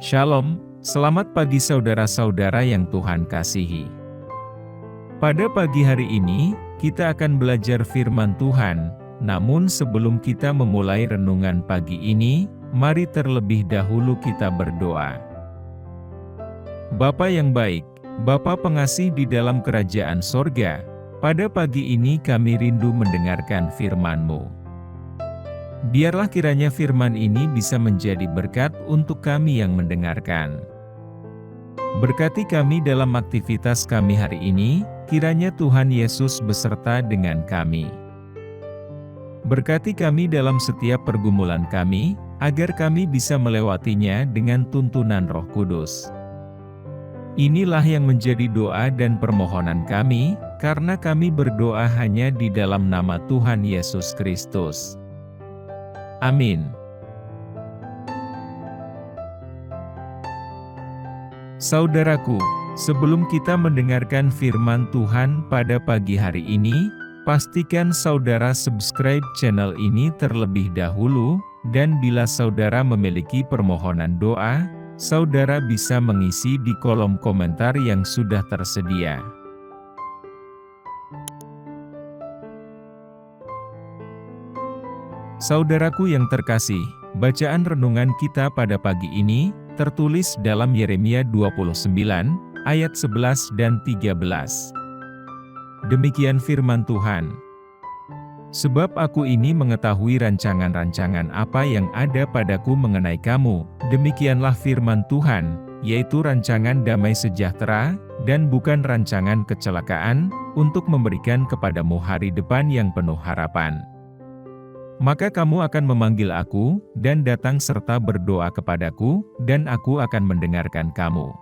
Shalom, selamat pagi saudara-saudara yang Tuhan kasihi. Pada pagi hari ini, kita akan belajar firman Tuhan. Namun sebelum kita memulai renungan pagi ini, mari terlebih dahulu kita berdoa. Bapa yang baik, Bapa pengasih di dalam kerajaan sorga, pada pagi ini kami rindu mendengarkan firman-Mu. Biarlah kiranya firman ini bisa menjadi berkat untuk kami yang mendengarkan. Berkati kami dalam aktivitas kami hari ini, kiranya Tuhan Yesus beserta dengan kami. Berkati kami dalam setiap pergumulan kami, agar kami bisa melewatinya dengan tuntunan Roh Kudus. Inilah yang menjadi doa dan permohonan kami, karena kami berdoa hanya di dalam nama Tuhan Yesus Kristus. Amin. Saudaraku, sebelum kita mendengarkan firman Tuhan pada pagi hari ini, pastikan saudara subscribe channel ini terlebih dahulu, dan bila saudara memiliki permohonan doa, saudara bisa mengisi di kolom komentar yang sudah tersedia. Saudaraku yang terkasih, bacaan renungan kita pada pagi ini, tertulis dalam Yeremia 29, ayat 11 dan 13. Demikian firman Tuhan. Sebab aku ini mengetahui rancangan-rancangan apa yang ada padaku mengenai kamu, demikianlah firman Tuhan, yaitu rancangan damai sejahtera, dan bukan rancangan kecelakaan, untuk memberikan kepadamu hari depan yang penuh harapan. Maka kamu akan memanggil aku, dan datang serta berdoa kepadaku, dan aku akan mendengarkan kamu.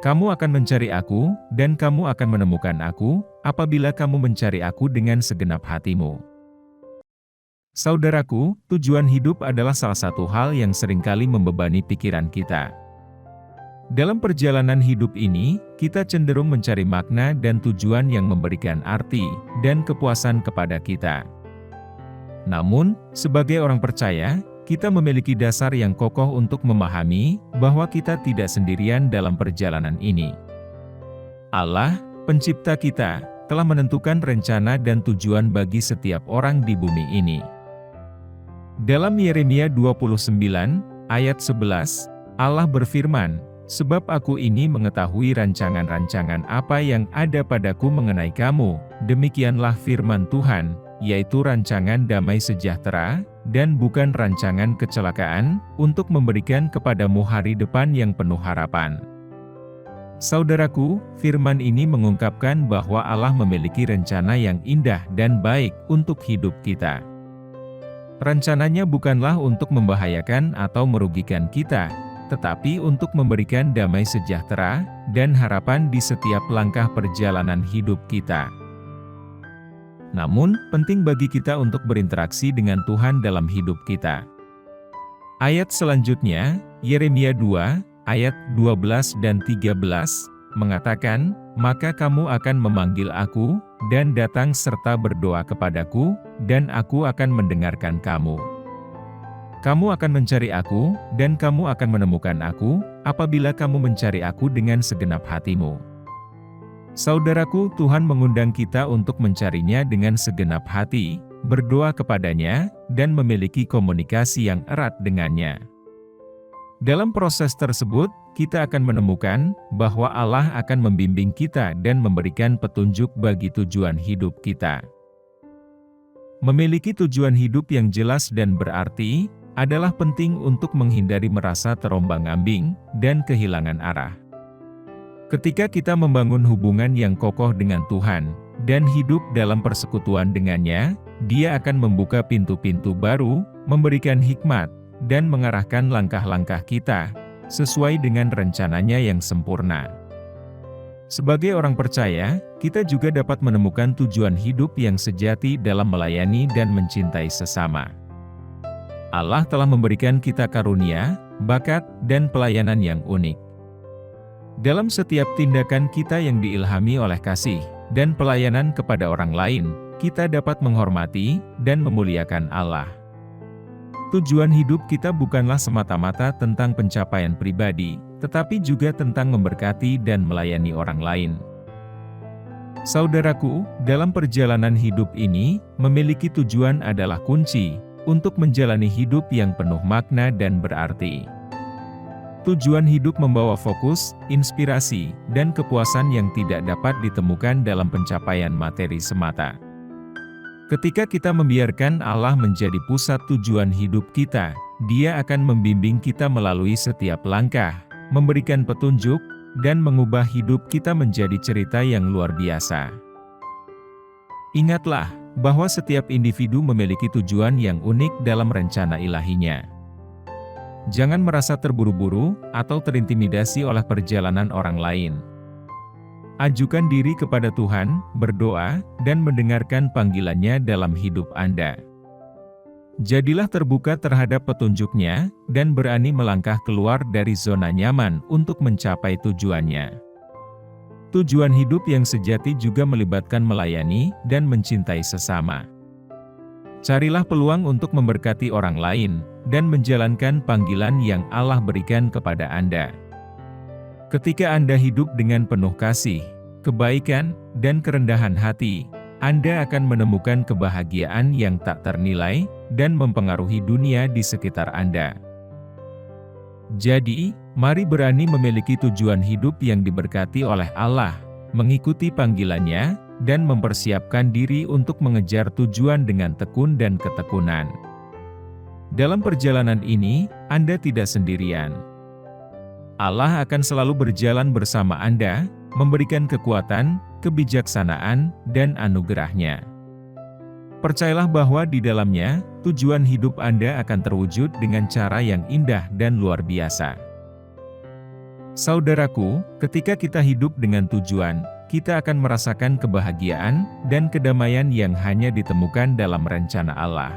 Kamu akan mencari aku, dan kamu akan menemukan aku, apabila kamu mencari aku dengan segenap hatimu. Saudaraku, tujuan hidup adalah salah satu hal yang seringkali membebani pikiran kita. Dalam perjalanan hidup ini, kita cenderung mencari makna dan tujuan yang memberikan arti, dan kepuasan kepada kita. Namun, sebagai orang percaya, kita memiliki dasar yang kokoh untuk memahami bahwa kita tidak sendirian dalam perjalanan ini. Allah, pencipta kita, telah menentukan rencana dan tujuan bagi setiap orang di bumi ini. Dalam Yeremia 29, ayat 11, Allah berfirman, "Sebab aku ini mengetahui rancangan-rancangan apa yang ada padaku mengenai kamu, demikianlah firman Tuhan, yaitu rancangan damai sejahtera, dan bukan rancangan kecelakaan, untuk memberikan kepadamu hari depan yang penuh harapan." Saudaraku, firman ini mengungkapkan bahwa Allah memiliki rencana yang indah dan baik untuk hidup kita. Rencananya bukanlah untuk membahayakan atau merugikan kita, tetapi untuk memberikan damai sejahtera, dan harapan di setiap langkah perjalanan hidup kita. Namun, penting bagi kita untuk berinteraksi dengan Tuhan dalam hidup kita. Ayat selanjutnya, Yeremia 2, ayat 12 dan 13, mengatakan, "Maka kamu akan memanggil aku, dan datang serta berdoa kepadaku, dan aku akan mendengarkan kamu. Kamu akan mencari aku, dan kamu akan menemukan aku, apabila kamu mencari aku dengan segenap hatimu." Saudaraku, Tuhan mengundang kita untuk mencarinya dengan segenap hati, berdoa kepadanya, dan memiliki komunikasi yang erat dengannya. Dalam proses tersebut, kita akan menemukan bahwa Allah akan membimbing kita dan memberikan petunjuk bagi tujuan hidup kita. Memiliki tujuan hidup yang jelas dan berarti, adalah penting untuk menghindari merasa terombang-ambing, dan kehilangan arah. Ketika kita membangun hubungan yang kokoh dengan Tuhan, dan hidup dalam persekutuan dengannya, Dia akan membuka pintu-pintu baru, memberikan hikmat, dan mengarahkan langkah-langkah kita, sesuai dengan rencananya yang sempurna. Sebagai orang percaya, kita juga dapat menemukan tujuan hidup yang sejati dalam melayani dan mencintai sesama. Allah telah memberikan kita karunia, bakat, dan pelayanan yang unik. Dalam setiap tindakan kita yang diilhami oleh kasih dan pelayanan kepada orang lain, kita dapat menghormati dan memuliakan Allah. Tujuan hidup kita bukanlah semata-mata tentang pencapaian pribadi, tetapi juga tentang memberkati dan melayani orang lain. Saudaraku, dalam perjalanan hidup ini, memiliki tujuan adalah kunci untuk menjalani hidup yang penuh makna dan berarti. Tujuan hidup membawa fokus, inspirasi, dan kepuasan yang tidak dapat ditemukan dalam pencapaian materi semata. Ketika kita membiarkan Allah menjadi pusat tujuan hidup kita, Dia akan membimbing kita melalui setiap langkah, memberikan petunjuk, dan mengubah hidup kita menjadi cerita yang luar biasa. Ingatlah bahwa setiap individu memiliki tujuan yang unik dalam rencana ilahinya. Jangan merasa terburu-buru atau terintimidasi oleh perjalanan orang lain. Ajukan diri kepada Tuhan, berdoa, dan mendengarkan panggilannya dalam hidup Anda. Jadilah terbuka terhadap petunjuk-Nya, dan berani melangkah keluar dari zona nyaman untuk mencapai tujuannya. Tujuan hidup yang sejati juga melibatkan melayani dan mencintai sesama. Carilah peluang untuk memberkati orang lain, dan menjalankan panggilan yang Allah berikan kepada Anda. Ketika Anda hidup dengan penuh kasih, kebaikan, dan kerendahan hati, Anda akan menemukan kebahagiaan yang tak ternilai, dan mempengaruhi dunia di sekitar Anda. Jadi, mari berani memiliki tujuan hidup yang diberkati oleh Allah, mengikuti panggilannya, dan mempersiapkan diri untuk mengejar tujuan dengan tekun dan ketekunan. Dalam perjalanan ini, Anda tidak sendirian. Allah akan selalu berjalan bersama Anda, memberikan kekuatan, kebijaksanaan, dan anugerah-Nya. Percayalah bahwa di dalamnya, tujuan hidup Anda akan terwujud dengan cara yang indah dan luar biasa. Saudaraku, ketika kita hidup dengan tujuan, kita akan merasakan kebahagiaan dan kedamaian yang hanya ditemukan dalam rencana Allah.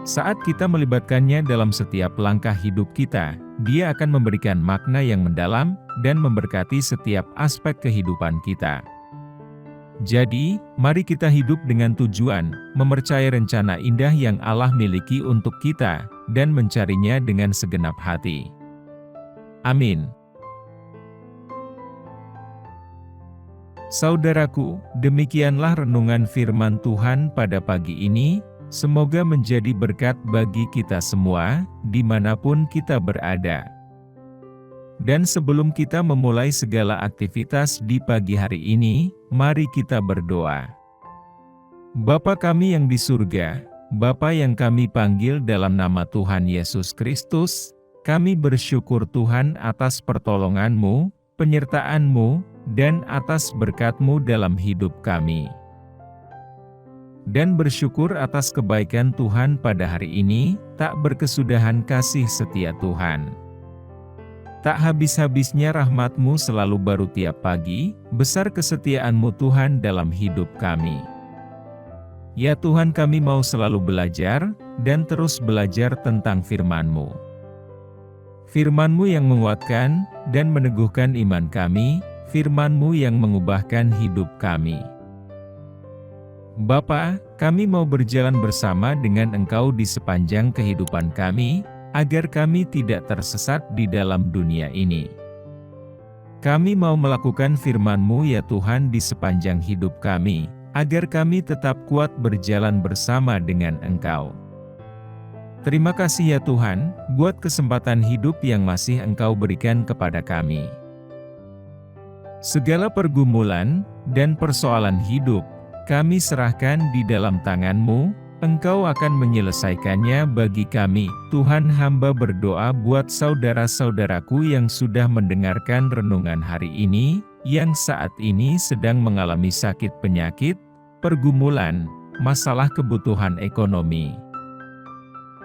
Saat kita melibatkannya dalam setiap langkah hidup kita, Dia akan memberikan makna yang mendalam dan memberkati setiap aspek kehidupan kita. Jadi, mari kita hidup dengan tujuan, mempercayai rencana indah yang Allah miliki untuk kita, dan mencarinya dengan segenap hati. Amin. Saudaraku, demikianlah renungan firman Tuhan pada pagi ini. Semoga menjadi berkat bagi kita semua, dimanapun kita berada. Dan sebelum kita memulai segala aktivitas di pagi hari ini, mari kita berdoa. Bapa kami yang di surga, Bapa yang kami panggil dalam nama Tuhan Yesus Kristus, kami bersyukur Tuhan atas pertolongan-Mu, penyertaan-Mu, dan atas berkat-Mu dalam hidup kami. Dan bersyukur atas kebaikan Tuhan pada hari ini, tak berkesudahan kasih setia Tuhan. Tak habis-habisnya rahmat-Mu selalu baru tiap pagi, besar kesetiaan-Mu Tuhan dalam hidup kami. Ya Tuhan, kami mau selalu belajar, dan terus belajar tentang firman-Mu. Firman-Mu yang menguatkan, dan meneguhkan iman kami, firman-Mu yang mengubahkan hidup kami. Bapa, kami mau berjalan bersama dengan Engkau di sepanjang kehidupan kami, agar kami tidak tersesat di dalam dunia ini. Kami mau melakukan firman-Mu ya Tuhan di sepanjang hidup kami, agar kami tetap kuat berjalan bersama dengan Engkau. Terima kasih ya Tuhan, buat kesempatan hidup yang masih Engkau berikan kepada kami. Segala pergumulan dan persoalan hidup, kami serahkan di dalam tangan-Mu, Engkau akan menyelesaikannya bagi kami. Tuhan, hamba berdoa buat saudara-saudaraku yang sudah mendengarkan renungan hari ini, yang saat ini sedang mengalami sakit penyakit, pergumulan, masalah kebutuhan ekonomi.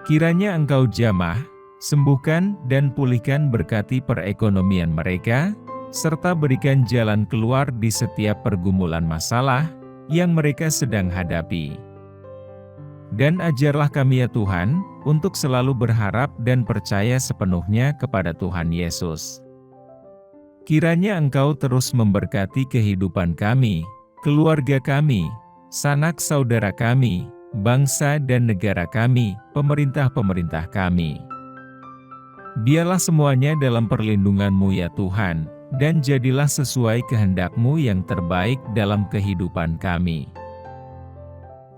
Kiranya Engkau jamah, sembuhkan dan pulihkan berkati perekonomian mereka, serta berikan jalan keluar di setiap pergumulan masalah yang mereka sedang hadapi. Dan ajarlah kami ya Tuhan, untuk selalu berharap dan percaya sepenuhnya kepada Tuhan Yesus. Kiranya Engkau terus memberkati kehidupan kami, keluarga kami, sanak saudara kami, bangsa dan negara kami, pemerintah-pemerintah kami. Biarlah semuanya dalam perlindungan-Mu ya Tuhan, dan jadilah sesuai kehendak-Mu yang terbaik dalam kehidupan kami.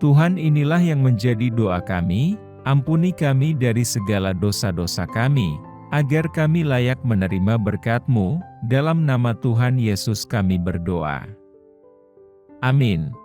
Tuhan, inilah yang menjadi doa kami, ampuni kami dari segala dosa-dosa kami, agar kami layak menerima berkat-Mu, dalam nama Tuhan Yesus kami berdoa. Amin.